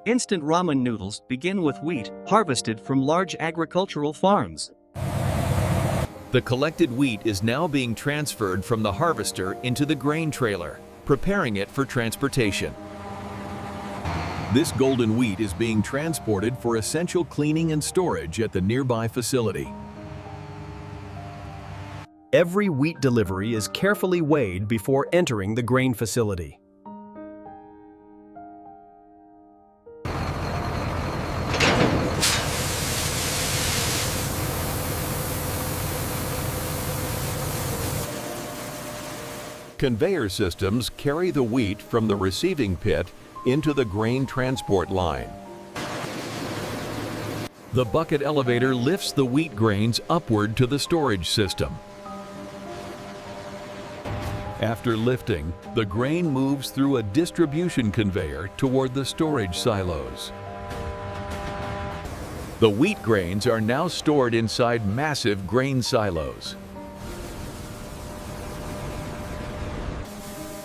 Instant ramen noodles begin with wheat harvested from large agricultural farms. The collected wheat is now being transferred from the harvester into the grain trailer, preparing it for transportation. This golden wheat is being transported for essential cleaning and storage at the nearby facility. Every wheat delivery is carefully weighed before entering the grain facility. Conveyor systems carry the wheat from the receiving pit into the grain transport line. The bucket elevator lifts the wheat grains upward to the storage system. After lifting, the grain moves through a distribution conveyor toward the storage silos. The wheat grains are now stored inside massive grain silos.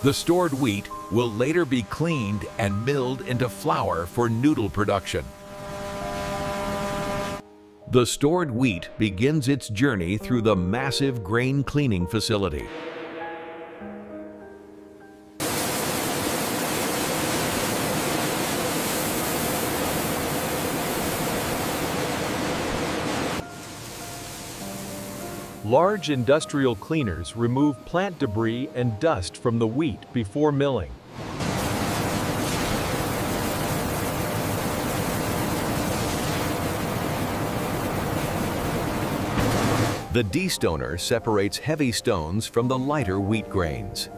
The stored wheat will later be cleaned and milled into flour for noodle production. The stored wheat begins its journey through the massive grain cleaning facility. Large industrial cleaners remove plant debris and dust from the wheat before milling. The destoner separates heavy stones from the lighter wheat grains.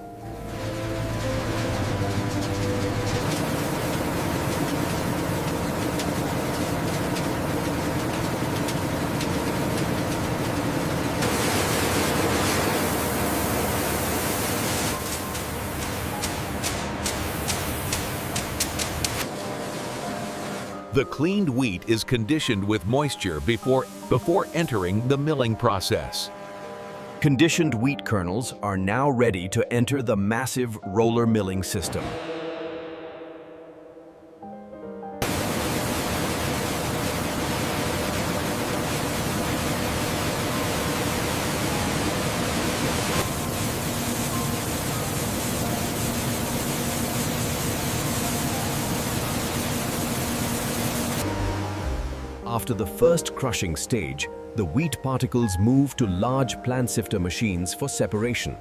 The cleaned wheat is conditioned with moisture before entering the milling process. Conditioned wheat kernels are now ready to enter the massive roller milling system. After the first crushing stage, the wheat particles move to large plant sifter machines for separation.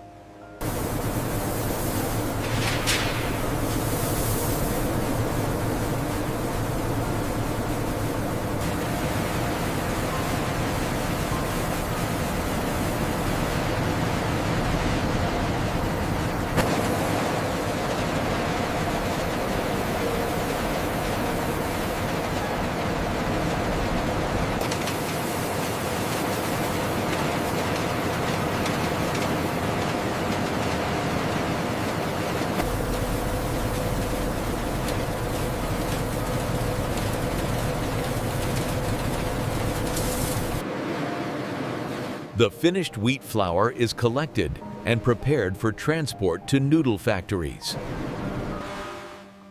The finished wheat flour is collected and prepared for transport to noodle factories.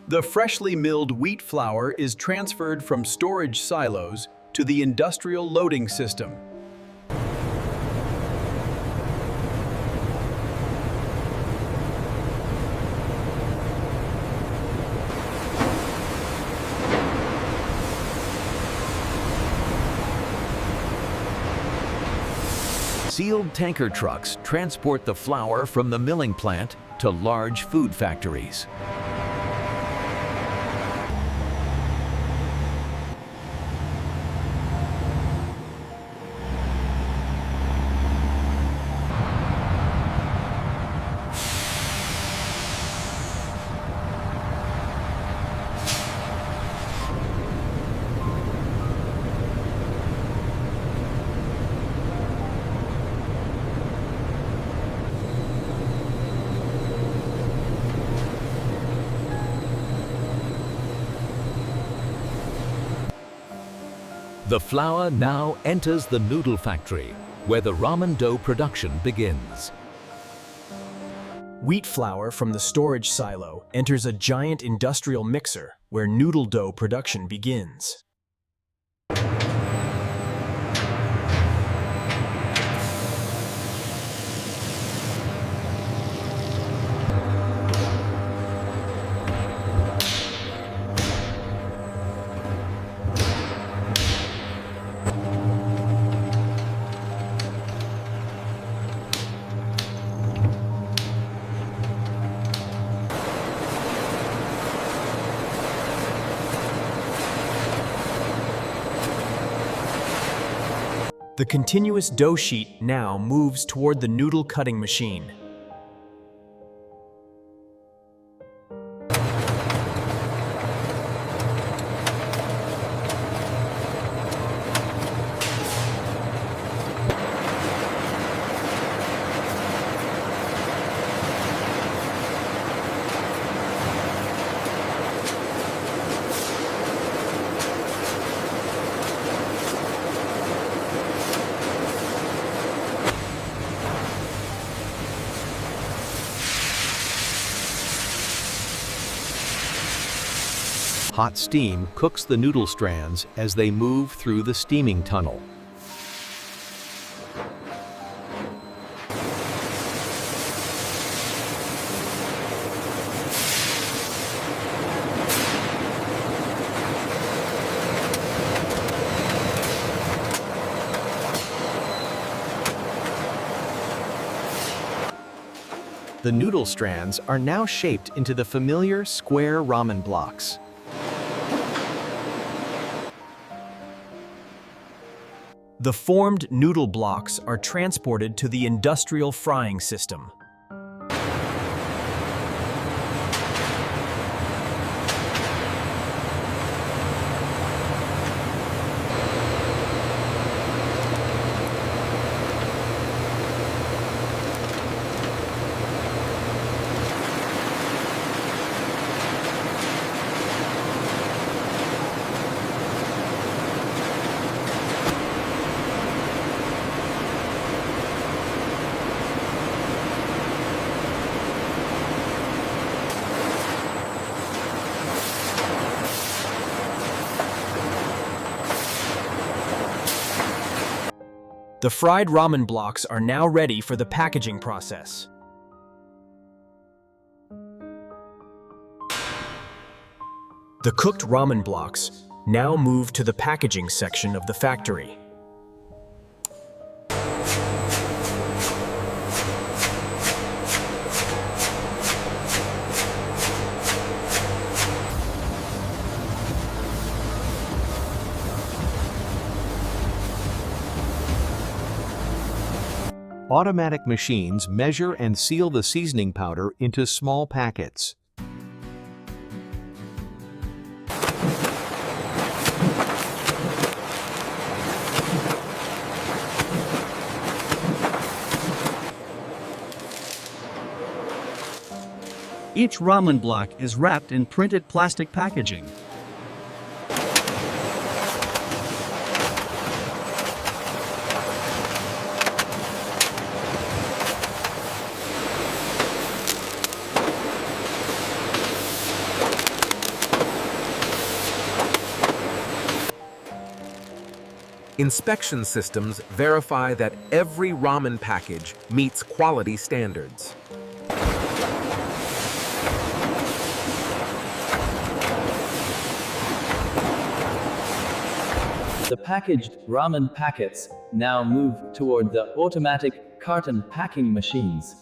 The freshly milled wheat flour is transferred from storage silos to the industrial loading system. Sealed tanker trucks transport the flour from the milling plant to large food factories. The flour now enters the noodle factory, where the ramen dough production begins. Wheat flour from the storage silo enters a giant industrial mixer, where noodle dough production begins. The continuous dough sheet now moves toward the noodle cutting machine. Hot steam cooks the noodle strands as they move through the steaming tunnel. The noodle strands are now shaped into the familiar square ramen blocks. The formed noodle blocks are transported to the industrial frying system. The fried ramen blocks are now ready for the packaging process. The cooked ramen blocks now move to the packaging section of the factory. Automatic machines measure and seal the seasoning powder into small packets. Each ramen block is wrapped in printed plastic packaging. Inspection systems verify that every ramen package meets quality standards. The packaged ramen packets now move toward the automatic carton packing machines.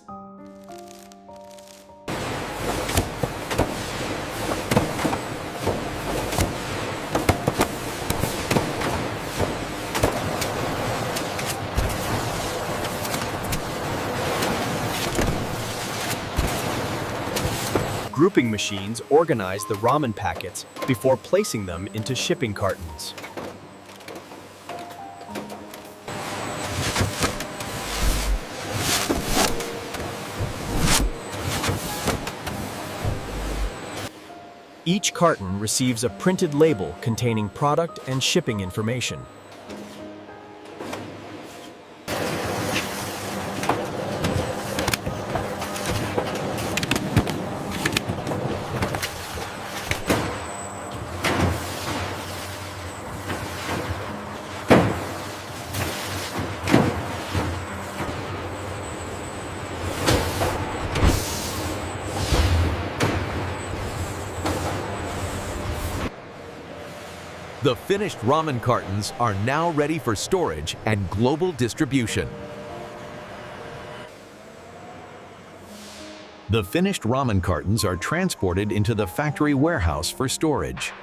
Grouping machines organize the ramen packets before placing them into shipping cartons. Each carton receives a printed label containing product and shipping information. The finished ramen cartons are now ready for storage and global distribution. The finished ramen cartons are transported into the factory warehouse for storage.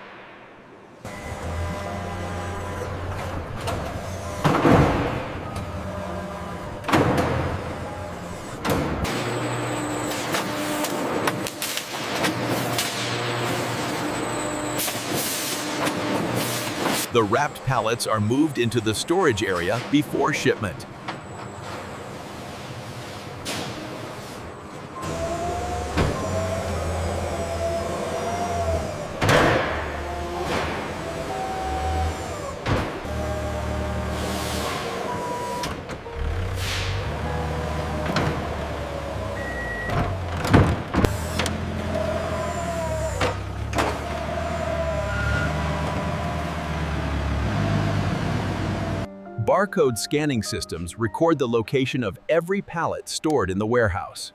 The wrapped pallets are moved into the storage area before shipment. Barcode scanning systems record the location of every pallet stored in the warehouse.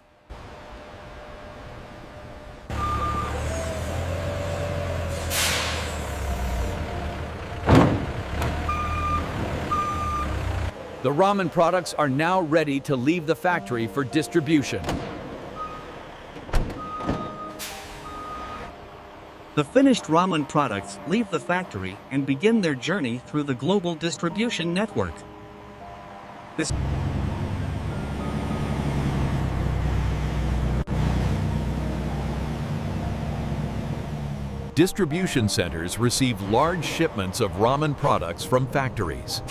The ramen products are now ready to leave the factory for distribution. The finished ramen products leave the factory and begin their journey through the global distribution network. This Distribution centers receive large shipments of ramen products from factories.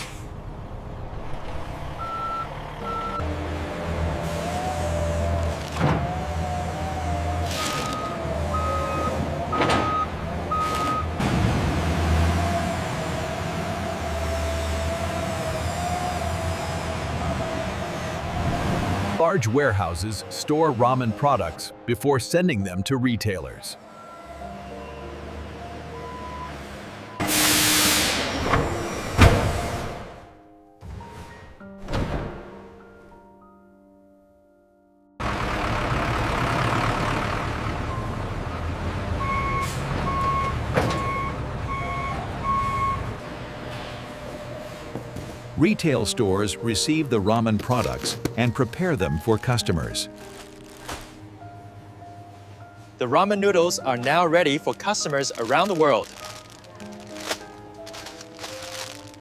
Large warehouses store ramen products before sending them to retailers. Retail stores receive the ramen products and prepare them for customers. The ramen noodles are now ready for customers around the world.